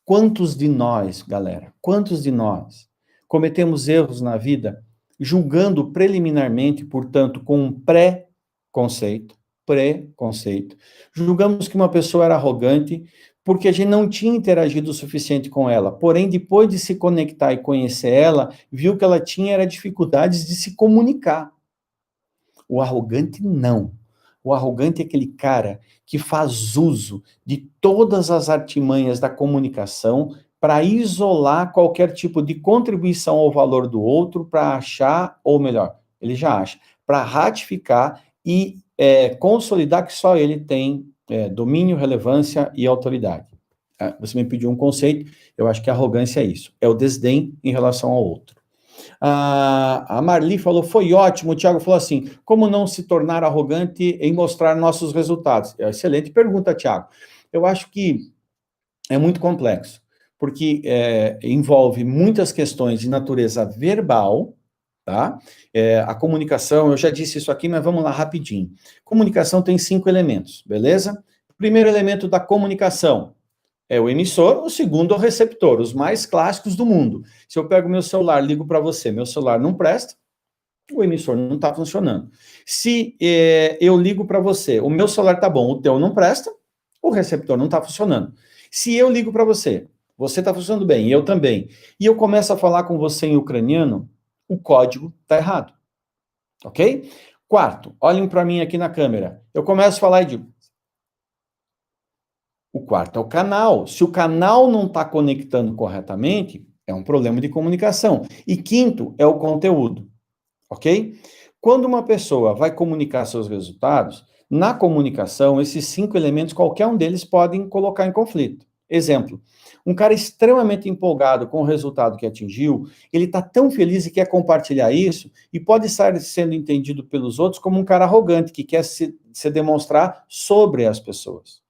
Quantos de nós, galera, quantos de nós cometemos erros na vida julgando preliminarmente, portanto, com um preconceito, julgamos que uma pessoa era arrogante porque a gente não tinha interagido o suficiente com ela, porém, depois de se conectar e conhecer ela, viu que ela tinha dificuldades de se comunicar. O arrogante não. O arrogante é aquele cara que faz uso de todas as artimanhas da comunicação para isolar qualquer tipo de contribuição ao valor do outro, para achar, ou melhor, ele já acha, para ratificar e consolidar que só ele tem domínio, relevância e autoridade. Você me pediu um conceito, eu acho que a arrogância é isso, é o desdém em relação ao outro. A Marli falou, foi ótimo, o Thiago falou assim, como não se tornar arrogante em mostrar nossos resultados? Excelente pergunta, Thiago. Eu acho que é muito complexo, porque envolve muitas questões de natureza verbal, tá? A comunicação, eu já disse isso aqui, mas vamos lá rapidinho. Comunicação tem 5 elementos, beleza? Primeiro elemento da comunicação, é o emissor, o segundo é o receptor, os mais clássicos do mundo. Se eu pego meu celular, ligo para você, meu celular não presta, o emissor não está funcionando. Se eu ligo para você, o meu celular está bom, o teu não presta, o receptor não está funcionando. Se eu ligo para você, você está funcionando bem, eu também, e eu começo a falar com você em ucraniano, o código está errado. Ok? Quarto, olhem para mim aqui na câmera. Eu começo a falar e digo, o quarto é o canal. Se o canal não está conectando corretamente, é um problema de comunicação. E quinto é o conteúdo, ok? Quando uma pessoa vai comunicar seus resultados, na comunicação, esses 5 elementos, qualquer um deles podem colocar em conflito. Exemplo, um cara extremamente empolgado com o resultado que atingiu, ele está tão feliz e quer compartilhar isso, e pode estar sendo entendido pelos outros como um cara arrogante, que quer se demonstrar sobre as pessoas.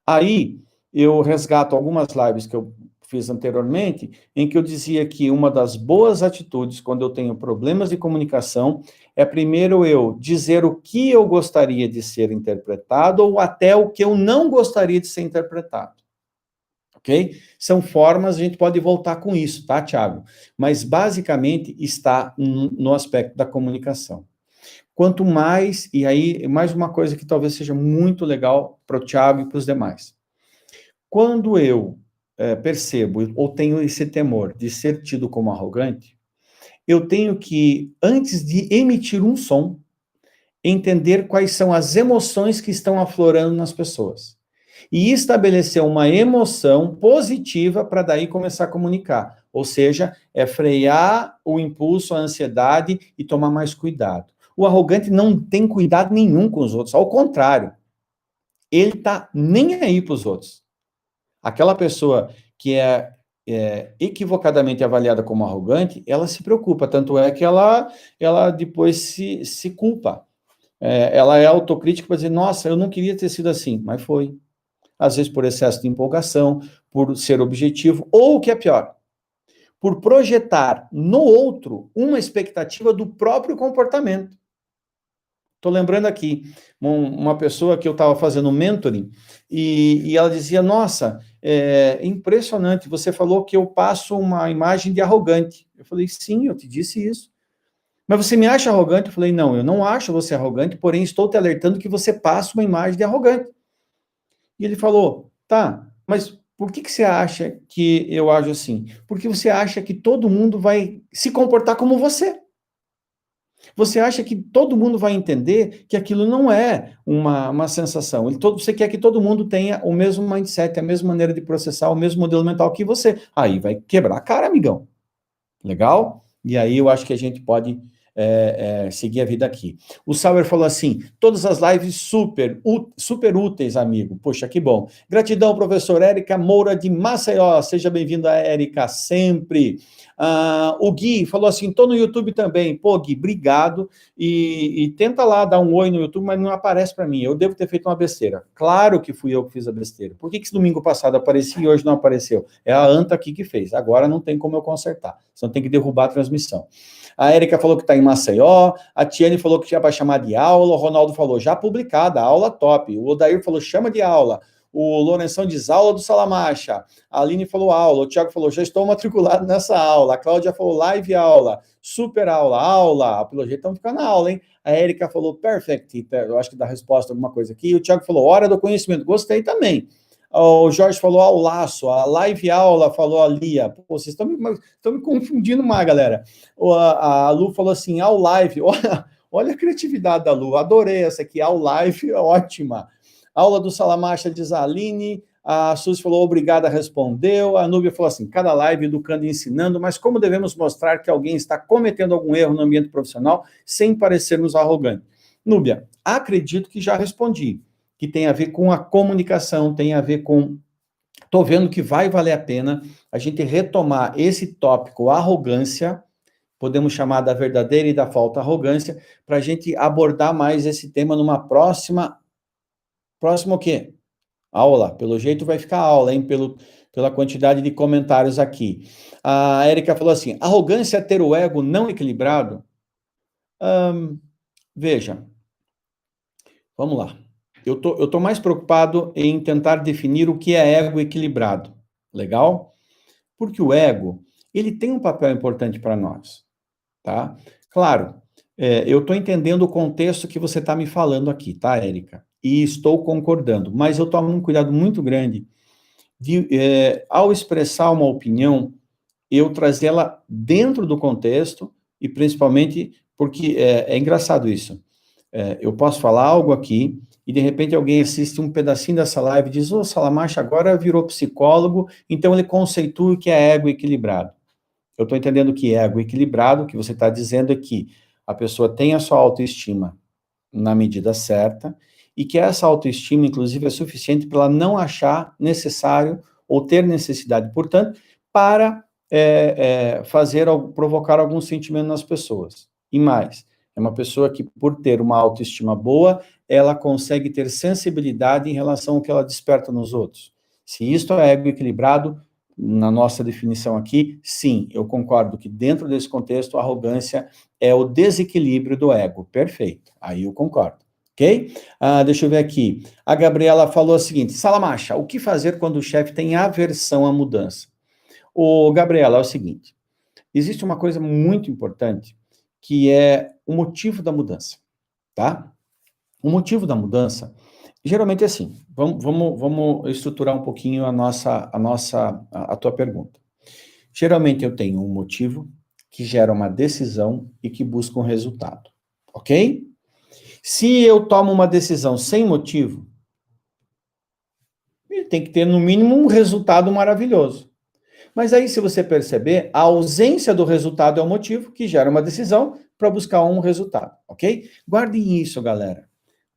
Aí, eu resgato algumas lives que eu fiz anteriormente, em que eu dizia que uma das boas atitudes, quando eu tenho problemas de comunicação, é primeiro eu dizer o que eu gostaria de ser interpretado, ou até o que eu não gostaria de ser interpretado. Ok? São formas, a gente pode voltar com isso, tá, Thiago? Mas, basicamente, está no aspecto da comunicação. Quanto mais, e aí, mais uma coisa que talvez seja muito legal para o Thiago e para os demais. Quando eu percebo ou tenho esse temor de ser tido como arrogante, eu tenho que, antes de emitir um som, entender quais são as emoções que estão aflorando nas pessoas. E estabelecer uma emoção positiva para daí começar a comunicar. Ou seja, é frear o impulso, a ansiedade e tomar mais cuidado. O arrogante não tem cuidado nenhum com os outros, ao contrário. Ele tá nem aí para os outros. Aquela pessoa que é equivocadamente avaliada como arrogante, ela se preocupa, tanto é que ela depois se culpa. Ela é autocrítica para dizer, nossa, eu não queria ter sido assim, mas foi. Às vezes por excesso de empolgação, por ser objetivo, ou o que é pior, por projetar no outro uma expectativa do próprio comportamento. Estou lembrando aqui, uma pessoa que eu estava fazendo mentoring, e ela dizia, nossa, é impressionante, você falou que eu passo uma imagem de arrogante. Eu falei, sim, eu te disse isso. Mas você me acha arrogante? Eu falei, não, eu não acho você arrogante, porém estou te alertando que você passa uma imagem de arrogante. E ele falou, tá, mas por que você acha que eu ajo assim? Porque você acha que todo mundo vai se comportar como você. Você acha que todo mundo vai entender que aquilo não é uma sensação. Você quer que todo mundo tenha o mesmo mindset, a mesma maneira de processar, o mesmo modelo mental que você. Aí vai quebrar a cara, amigão. Legal? E aí eu acho que a gente pode seguir a vida aqui. O Sauer falou assim, todas as lives super úteis, amigo. Poxa, que bom. Gratidão, professor Érica Moura de Maceió. Seja bem-vinda, Érica, sempre. O Gui falou assim, tô no YouTube também. Pô, Gui, obrigado. E tenta lá dar um oi no YouTube, mas não aparece para mim. Eu devo ter feito uma besteira. Claro que fui eu que fiz a besteira. Por que esse domingo passado aparecia e hoje não apareceu? É a Anta aqui que fez. Agora não tem como eu consertar. Senão tem que derrubar a transmissão. A Érica falou que está em Maceió, a Tiane falou que tinha para chamar de aula, o Ronaldo falou, já publicada, aula top. O Odair falou, chama de aula. O Lourenção diz, aula do Salamacha. A Aline falou, aula. O Thiago falou, já estou matriculado nessa aula. A Cláudia falou, live aula. Super aula, aula. Pelo jeito estamos ficando na aula, hein? A Érica falou, perfect. Eu acho que dá resposta a alguma coisa aqui. O Thiago falou, hora do conhecimento. Gostei também. O Jorge falou ao laço, a live aula falou a Lia. Pô, vocês estão me confundindo mais, galera. A Lu falou assim, ao live. Olha a criatividade da Lu, adorei essa aqui, ao live, ótima. Aula do Salamacha, diz a Aline. A Suzy falou, obrigada, respondeu. A Núbia falou assim, cada live educando e ensinando, mas como devemos mostrar que alguém está cometendo algum erro no ambiente profissional sem parecermos arrogantes? Núbia, acredito que já respondi, que tem a ver com a comunicação, tem a ver com... Estou vendo que vai valer a pena a gente retomar esse tópico, arrogância, podemos chamar da verdadeira e da falta arrogância, para a gente abordar mais esse tema numa próxima o quê? Aula. Pelo jeito vai ficar aula, hein? Pela quantidade de comentários aqui. A Érica falou assim, arrogância é ter o ego não equilibrado? Veja, vamos lá. Eu tô mais preocupado em tentar definir o que é ego equilibrado. Legal? Porque o ego, ele tem um papel importante para nós, tá? Claro, eu estou entendendo o contexto que você está me falando aqui, tá, Érica? E estou concordando, mas eu tomo um cuidado muito grande de, ao expressar uma opinião, eu trazê-la dentro do contexto e principalmente porque é engraçado isso. Eu posso falar algo aqui e de repente alguém assiste um pedacinho dessa live e diz, ô, Salamacha agora virou psicólogo, então ele conceitua o que é ego equilibrado. Eu estou entendendo que ego equilibrado, o que você está dizendo é que a pessoa tem a sua autoestima na medida certa e que essa autoestima, inclusive, é suficiente para ela não achar necessário ou ter necessidade, portanto, para provocar algum sentimento nas pessoas. E mais, é uma pessoa que, por ter uma autoestima boa, ela consegue ter sensibilidade em relação ao que ela desperta nos outros. Se isto é ego equilibrado, na nossa definição aqui, sim, eu concordo que dentro desse contexto, a arrogância é o desequilíbrio do ego. Perfeito, aí eu concordo. Ok? Deixa eu ver aqui. A Gabriela falou o seguinte, Salamacha, o que fazer quando o chefe tem aversão à mudança? Gabriela, é o seguinte, existe uma coisa muito importante, que é o motivo da mudança, tá? O motivo da mudança, geralmente é assim, vamos estruturar um pouquinho a tua pergunta. Geralmente eu tenho um motivo que gera uma decisão e que busca um resultado, ok? Se eu tomo uma decisão sem motivo, ele tem que ter no mínimo um resultado maravilhoso. Mas aí, se você perceber, a ausência do resultado é o motivo que gera uma decisão para buscar um resultado, ok? Guardem isso, galera.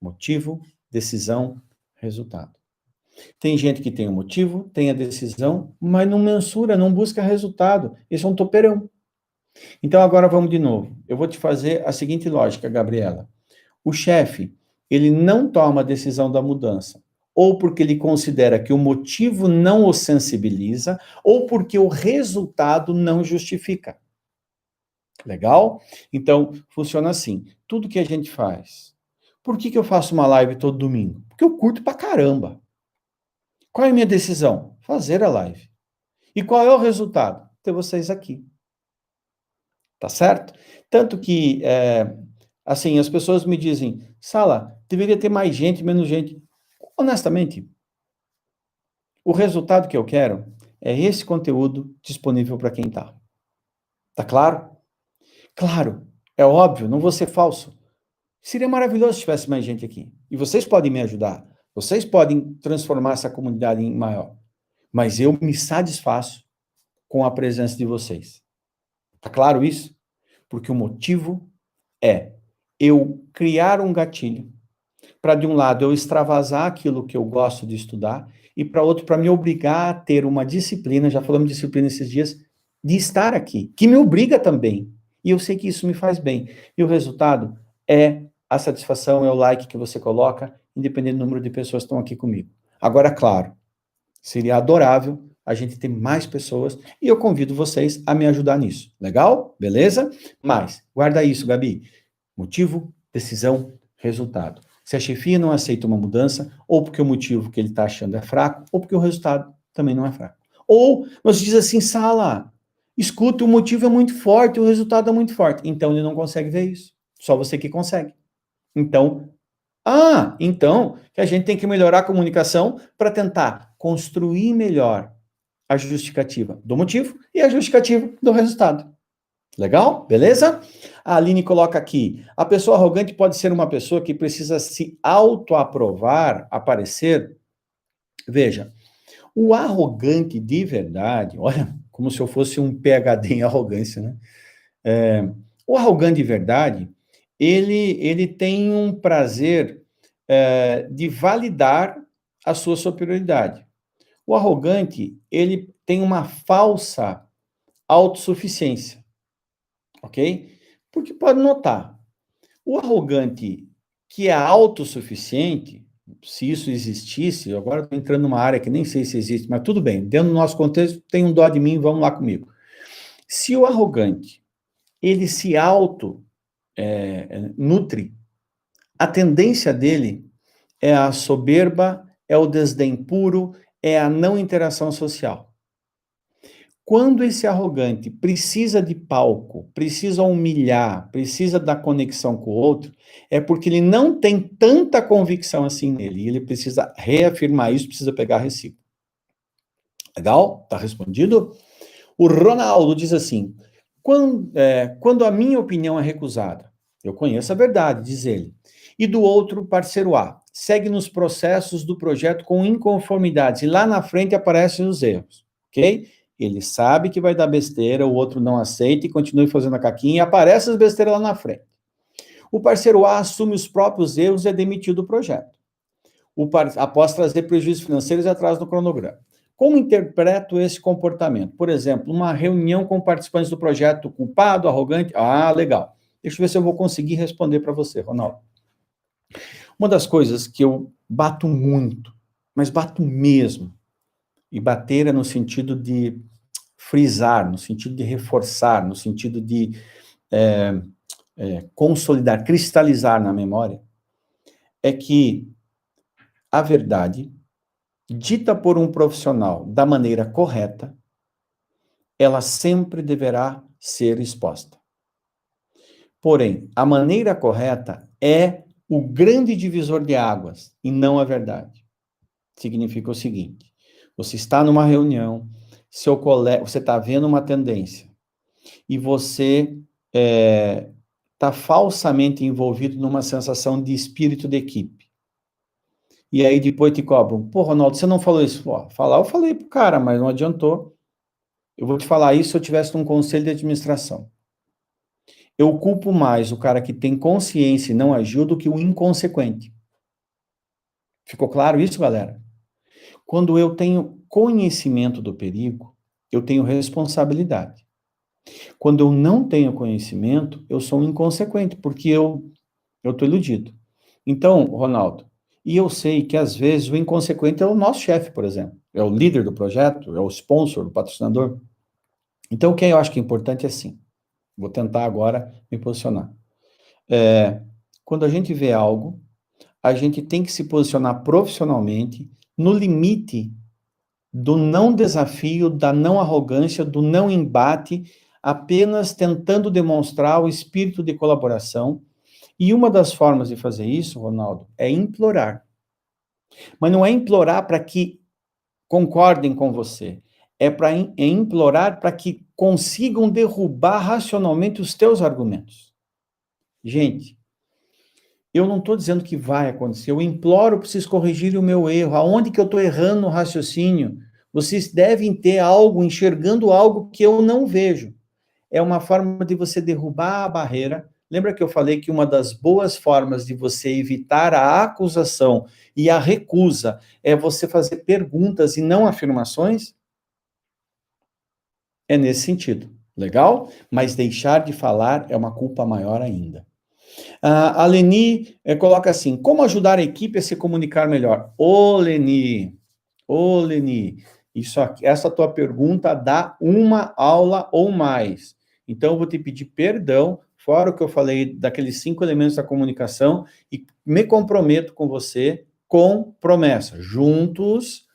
Motivo, decisão, resultado. Tem gente que tem o motivo, tem a decisão, mas não mensura, não busca resultado. Isso é um topeirão. Então, agora vamos de novo. Eu vou te fazer a seguinte lógica, Gabriela. O chefe, ele não toma a decisão da mudança, ou porque ele considera que o motivo não o sensibiliza, ou porque o resultado não justifica. Legal? Então, funciona assim. Tudo que a gente faz, Por que eu faço uma live todo domingo? Porque eu curto pra caramba. Qual é a minha decisão? Fazer a live. E qual é o resultado? Ter vocês aqui. Tá certo? Tanto que, assim, as pessoas me dizem, Sala, deveria ter mais gente, menos gente. Honestamente, o resultado que eu quero é esse conteúdo disponível para quem tá. Tá claro? Claro, é óbvio, não vou ser falso. Seria maravilhoso se tivesse mais gente aqui. E vocês podem me ajudar. Vocês podem transformar essa comunidade em maior. Mas eu me satisfaço com a presença de vocês. Tá claro isso? Porque o motivo é eu criar um gatilho para, de um lado, eu extravasar aquilo que eu gosto de estudar e, para outro, para me obrigar a ter uma disciplina, já falamos de disciplina esses dias, de estar aqui, que me obriga também. E eu sei que isso me faz bem. E o resultado é a satisfação, é o like que você coloca, independente do número de pessoas que estão aqui comigo. Agora, claro, seria adorável a gente ter mais pessoas e eu convido vocês a me ajudar nisso. Legal? Beleza? Mas, guarda isso, Gabi. Motivo, decisão, resultado. Se a chefia não aceita uma mudança, ou porque o motivo que ele está achando é fraco, ou porque o resultado também não é fraco. Ou você diz assim, Sala, escuta, o motivo é muito forte, o resultado é muito forte. Então ele não consegue ver isso. Só você que consegue. Então, então que a gente tem que melhorar a comunicação para tentar construir melhor a justificativa do motivo e a justificativa do resultado. Legal? Beleza? A Aline coloca aqui, a pessoa arrogante pode ser uma pessoa que precisa se autoaprovar, aparecer. Veja, o arrogante de verdade, olha, como se eu fosse um PhD em arrogância, né? O arrogante de verdade, ele tem um prazer de validar a sua superioridade. O arrogante, ele tem uma falsa autossuficiência, ok? Porque pode notar, o arrogante que é autossuficiente, se isso existisse, agora estou entrando numa área que nem sei se existe, mas tudo bem, dentro do nosso contexto, tem um dó de mim, vamos lá comigo. Se o arrogante, ele se nutre, a tendência dele é a soberba, é o desdém puro, é a não interação social. Quando esse arrogante precisa de palco, precisa humilhar, precisa da conexão com o outro, é porque ele não tem tanta convicção assim nele. E ele precisa reafirmar isso, precisa pegar recibo. Legal? Tá respondido? O Ronaldo diz assim, quando a minha opinião é recusada, eu conheço a verdade, diz ele, e do outro, parceiro A, segue nos processos do projeto com inconformidades, e lá na frente aparecem os erros, ok? Ele sabe que vai dar besteira, o outro não aceita e continua fazendo a caquinha, e aparece as besteiras lá na frente. O parceiro A assume os próprios erros e é demitido do projeto, após trazer prejuízos financeiros e atraso no cronograma. Como interpreto esse comportamento? Por exemplo, uma reunião com participantes do projeto culpado, arrogante. Legal. Deixa eu ver se eu vou conseguir responder para você, Ronaldo. Uma das coisas que eu bato muito, mas bato mesmo, e bater é no sentido de frisar, no sentido de reforçar, no sentido de consolidar, cristalizar na memória, é que a verdade, dita por um profissional da maneira correta, ela sempre deverá ser exposta. Porém, a maneira correta é o grande divisor de águas e não a verdade. Significa o seguinte, você está numa reunião, seu colega, você está vendo uma tendência e você está falsamente envolvido numa sensação de espírito de equipe. E aí depois te cobram, pô, Ronaldo, você não falou isso? Pô, eu falei pro cara, mas não adiantou. Eu vou te falar isso se eu tivesse num conselho de administração. Eu culpo mais o cara que tem consciência e não agiu do que o inconsequente. Ficou claro isso, galera? Quando eu tenho conhecimento do perigo, eu tenho responsabilidade. Quando eu não tenho conhecimento, eu sou um inconsequente, porque eu estou iludido. Então, Ronaldo, e eu sei que às vezes o inconsequente é o nosso chefe, por exemplo. É o líder do projeto, é o sponsor, o patrocinador. Então, o que eu acho que é importante é assim. Vou tentar agora me posicionar. Quando a gente vê algo a gente tem que se posicionar profissionalmente no limite do não desafio, da não arrogância, do não embate, apenas tentando demonstrar o espírito de colaboração. E uma das formas de fazer isso, Ronaldo, é implorar. Mas não é implorar para que concordem com você, é implorar para que consigam derrubar racionalmente os teus argumentos. Gente, eu não estou dizendo que vai acontecer, eu imploro para vocês corrigirem o meu erro, aonde que eu estou errando no raciocínio. Vocês devem ter algo, enxergando algo que eu não vejo. É uma forma de você derrubar a barreira. Lembra que eu falei que uma das boas formas de você evitar a acusação e a recusa é você fazer perguntas e não afirmações? É nesse sentido. Legal? Mas deixar de falar é uma culpa maior ainda. A Leni coloca assim, como ajudar a equipe a se comunicar melhor? Leni, essa tua pergunta dá uma aula ou mais. Então, eu vou te pedir perdão, fora o que eu falei daqueles 5 elementos da comunicação, e me comprometo com você com promessa. Juntos,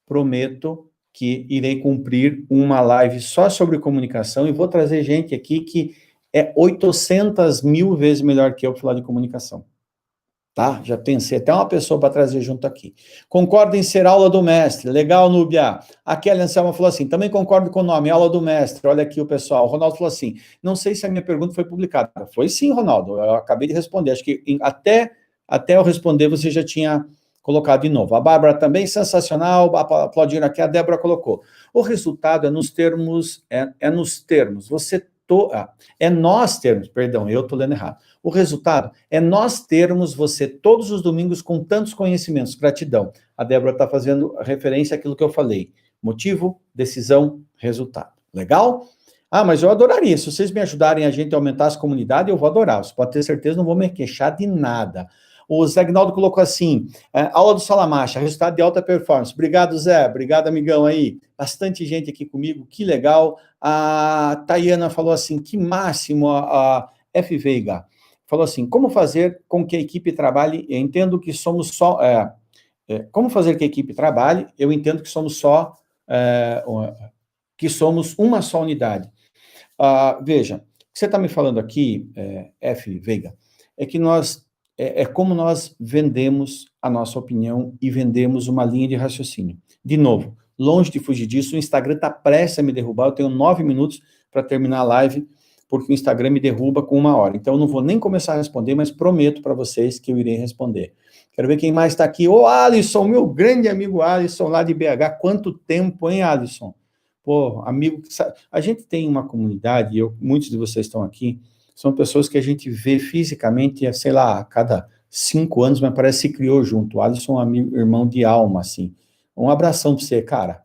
prometo que irei cumprir uma live só sobre comunicação, e vou trazer gente aqui que é 800 mil vezes melhor que eu para falar de comunicação. Tá? Já pensei até uma pessoa para trazer junto aqui. Concordo em ser aula do mestre. Legal, Núbia. A Kelly Anselma falou assim, também concordo com o nome, aula do mestre. Olha aqui o pessoal. O Ronaldo falou assim, não sei se a minha pergunta foi publicada. Foi sim, Ronaldo. Eu acabei de responder. Acho que até eu responder você já tinha colocado de novo. A Bárbara também, sensacional. Aplaudindo aqui, a Débora colocou. O resultado é nos termos, nós termos, perdão, eu estou lendo errado. O resultado é nós termos você todos os domingos com tantos conhecimentos. Gratidão. A Débora está fazendo referência àquilo que eu falei. Motivo, decisão, resultado. Legal? Ah, mas eu adoraria. Se vocês me ajudarem a gente a aumentar as comunidades, eu vou adorar. Você pode ter certeza, não vou me queixar de nada. O Zé Gnaldo colocou assim, aula do Salamacha, resultado de alta performance. Obrigado, Zé. Obrigado, amigão aí. Bastante gente aqui comigo, que legal. A Tayana falou assim, que máximo, a F. Veiga. Falou assim, como fazer com que a equipe trabalhe, eu entendo que somos só, como fazer que a equipe trabalhe, eu entendo que somos somos uma só unidade. Veja, o que você está me falando aqui, F. Veiga, é que como nós vendemos a nossa opinião e vendemos uma linha de raciocínio. De novo, longe de fugir disso, o Instagram está prestes a me derrubar, eu tenho 9 minutos para terminar a live, porque o Instagram me derruba com 1 hora. Então, eu não vou nem começar a responder, mas prometo para vocês que eu irei responder. Quero ver quem mais está aqui. Ô, Alisson, meu grande amigo Alisson, lá de BH. Quanto tempo, hein, Alisson? Pô, amigo, a gente tem uma comunidade, muitos de vocês estão aqui, são pessoas que a gente vê fisicamente, sei lá, a cada 5 anos, mas parece que se criou junto. O Alisson é um amigo, irmão de alma, assim. Um abração para você, cara.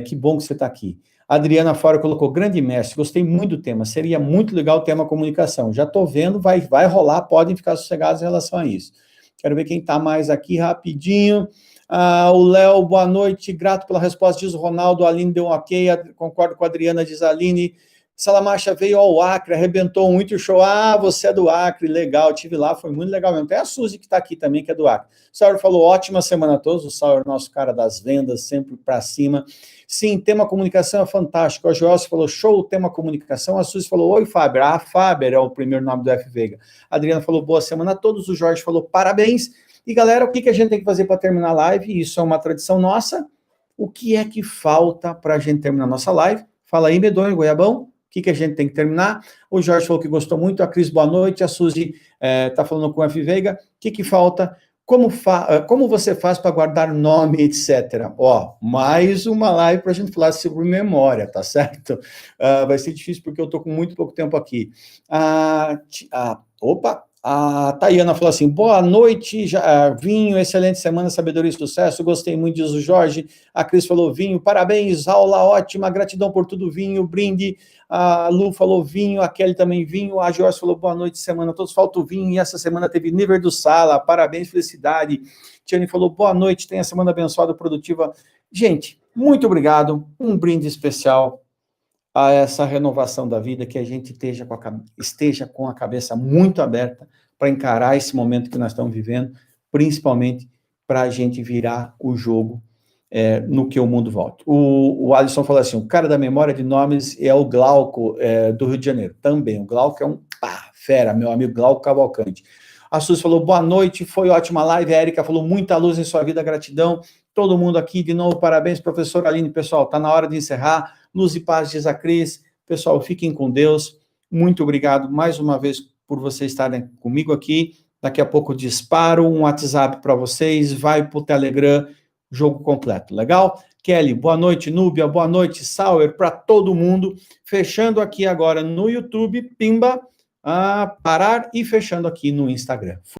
Que bom que você está aqui. A Adriana Fora colocou, grande mestre, gostei muito do tema, seria muito legal o tema comunicação. Já estou vendo, vai rolar, podem ficar sossegados em relação a isso. Quero ver quem está mais aqui, rapidinho. O Léo, boa noite, grato pela resposta, diz o Ronaldo, a Aline deu um ok, concordo com a Adriana, diz a Aline. Salamacha veio ao Acre, arrebentou um Winter Show. Você é do Acre, legal, tive lá, foi muito legal mesmo. Tem a Suzy que está aqui também, que é do Acre. O Sauer falou, ótima semana a todos. O Sauer, nosso cara das vendas, sempre para cima. Sim, tema comunicação é fantástico. A Joelce falou, show, tema comunicação. A Suzy falou, oi, Fábio. A Fábio é o primeiro nome do F. Veiga. A Adriana falou, boa semana a todos. O Jorge falou, parabéns. E galera, o que a gente tem que fazer para terminar a live? Isso é uma tradição nossa. O que é que falta para a gente terminar a nossa live? Fala aí, Medonho, Goiabão. O que a gente tem que terminar? O Jorge falou que gostou muito, a Cris, boa noite, a Suzy está falando com o F. Veiga. O que falta? Como você faz para guardar nome, etc. Mais uma live para a gente falar sobre memória, tá certo? Vai ser difícil porque eu estou com muito pouco tempo aqui. A Tayana falou assim, boa noite, Vinho, excelente semana, sabedoria e sucesso, gostei muito, diz o Jorge. A Cris falou, Vinho, parabéns, aula ótima, gratidão por tudo, Vinho, brinde. A Lu falou vinho, a Kelly também vinho, a Jorge falou boa noite, semana, todos faltam vinho, e essa semana teve nível do Sala, parabéns, felicidade. Tiane falou boa noite, tenha semana abençoada, produtiva. Gente, muito obrigado, um brinde especial a essa renovação da vida, que a gente esteja com a cabeça muito aberta para encarar esse momento que nós estamos vivendo. principalmente para a gente virar o jogo no que o mundo volte. O Alisson falou assim, o cara da memória de nomes é o Glauco, do Rio de Janeiro. Também, o Glauco é um fera, meu amigo Glauco Cavalcante. A Suzy falou, boa noite, foi ótima live. A Erika falou, muita luz em sua vida, gratidão. Todo mundo aqui, de novo, parabéns, professor Aline. Pessoal, tá na hora de encerrar. Luz e paz, diz a Cris. Pessoal, fiquem com Deus. Muito obrigado mais uma vez por vocês estarem comigo aqui. Daqui a pouco disparo um WhatsApp para vocês, vai para o Telegram, jogo completo, legal? Kelly, boa noite, Núbia, boa noite, Sauer, para todo mundo. Fechando aqui agora no YouTube, pimba, parar e fechando aqui no Instagram.